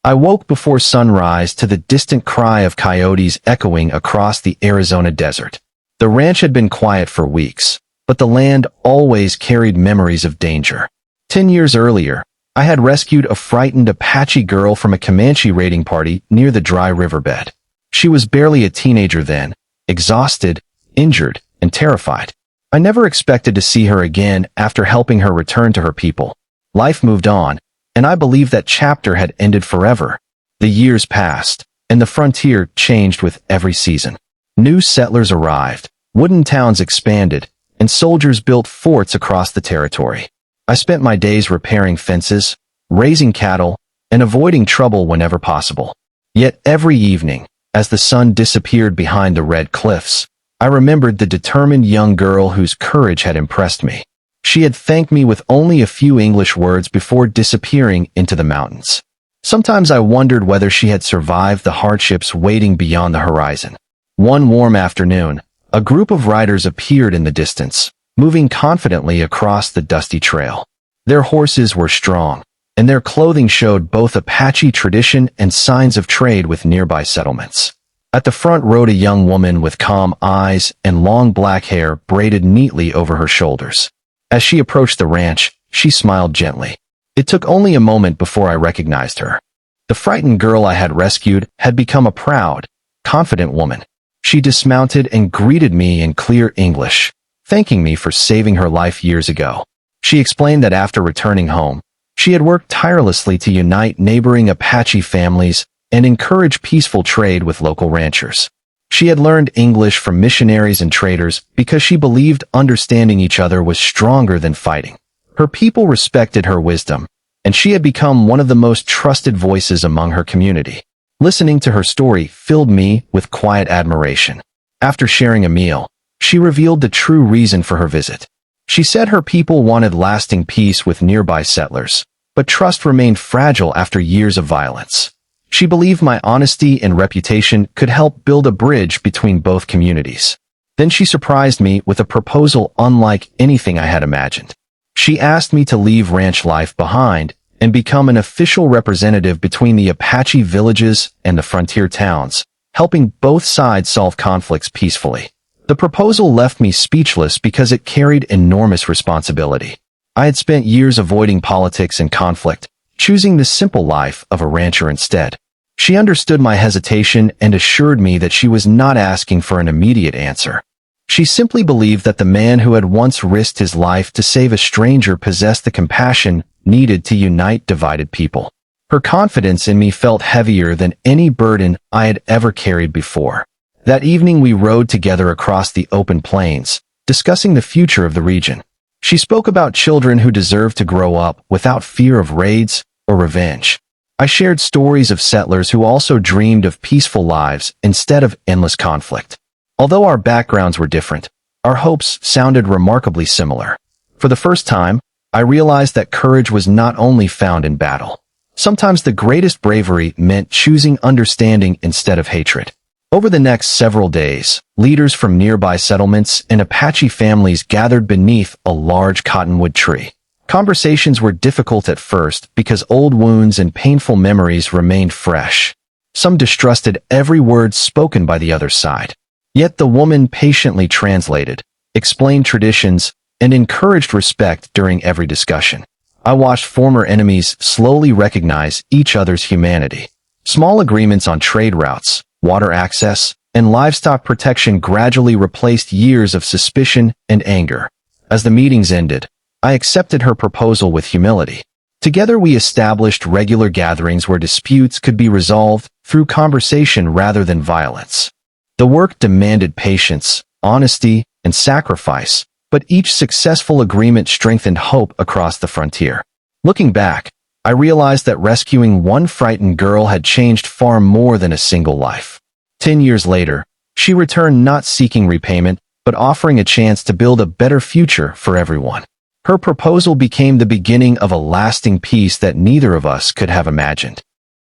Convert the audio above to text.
I woke before sunrise to the distant cry of coyotes echoing across the Arizona desert. The ranch had been quiet for weeks, but the land always carried memories of danger. 10 years earlier, I had rescued a frightened Apache girl from a Comanche raiding party near the dry riverbed. She was barely a teenager then, exhausted, injured, and terrified. I never expected to see her again after helping her return to her people. Life moved on, and I believed that chapter had ended forever. The years passed, and the frontier changed with every season. New settlers arrived, wooden towns expanded, and soldiers built forts across the territory. I spent my days repairing fences, raising cattle, and avoiding trouble whenever possible. Yet every evening, as the sun disappeared behind the red cliffs, I remembered the determined young girl whose courage had impressed me. She had thanked me with only a few English words before disappearing into the mountains. Sometimes I wondered whether she had survived the hardships waiting beyond the horizon. One warm afternoon, a group of riders appeared in the distance, moving confidently across the dusty trail. Their horses were strong, and their clothing showed both Apache tradition and signs of trade with nearby settlements. At the front rode a young woman with calm eyes and long black hair braided neatly over her shoulders. As she approached the ranch, she smiled gently. It took only a moment before I recognized her. The frightened girl I had rescued had become a proud, confident woman. She dismounted and greeted me in clear English, thanking me for saving her life years ago. She explained that after returning home, she had worked tirelessly to unite neighboring Apache families and encourage peaceful trade with local ranchers. She had learned English from missionaries and traders because she believed understanding each other was stronger than fighting. Her people respected her wisdom, and she had become one of the most trusted voices among her community. Listening to her story filled me with quiet admiration. After sharing a meal, she revealed the true reason for her visit. She said her people wanted lasting peace with nearby settlers, but trust remained fragile after years of violence. She believed my honesty and reputation could help build a bridge between both communities. Then she surprised me with a proposal unlike anything I had imagined. She asked me to leave ranch life behind and become an official representative between the Apache villages and the frontier towns, helping both sides solve conflicts peacefully. The proposal left me speechless because it carried enormous responsibility. I had spent years avoiding politics and conflict, choosing the simple life of a rancher instead. She understood my hesitation and assured me that she was not asking for an immediate answer. She simply believed that the man who had once risked his life to save a stranger possessed the compassion needed to unite divided people. Her confidence in me felt heavier than any burden I had ever carried before. That evening we rode together across the open plains, discussing the future of the region. She spoke about children who deserve to grow up without fear of raids or revenge. I shared stories of settlers who also dreamed of peaceful lives instead of endless conflict. Although our backgrounds were different, our hopes sounded remarkably similar. For the first time, I realized that courage was not only found in battle. Sometimes the greatest bravery meant choosing understanding instead of hatred. Over the next several days, leaders from nearby settlements and Apache families gathered beneath a large cottonwood tree. Conversations were difficult at first because old wounds and painful memories remained fresh. Some distrusted every word spoken by the other side. Yet the woman patiently translated, explained traditions, and encouraged respect during every discussion. I watched former enemies slowly recognize each other's humanity. Small agreements on trade routes, water access, and livestock protection gradually replaced years of suspicion and anger. As the meetings ended, I accepted her proposal with humility. Together we established regular gatherings where disputes could be resolved through conversation rather than violence. The work demanded patience, honesty, and sacrifice, but each successful agreement strengthened hope across the frontier. Looking back, I realized that rescuing one frightened girl had changed far more than a single life. 10 years later, she returned not seeking repayment, but offering a chance to build a better future for everyone. Her proposal became the beginning of a lasting peace that neither of us could have imagined.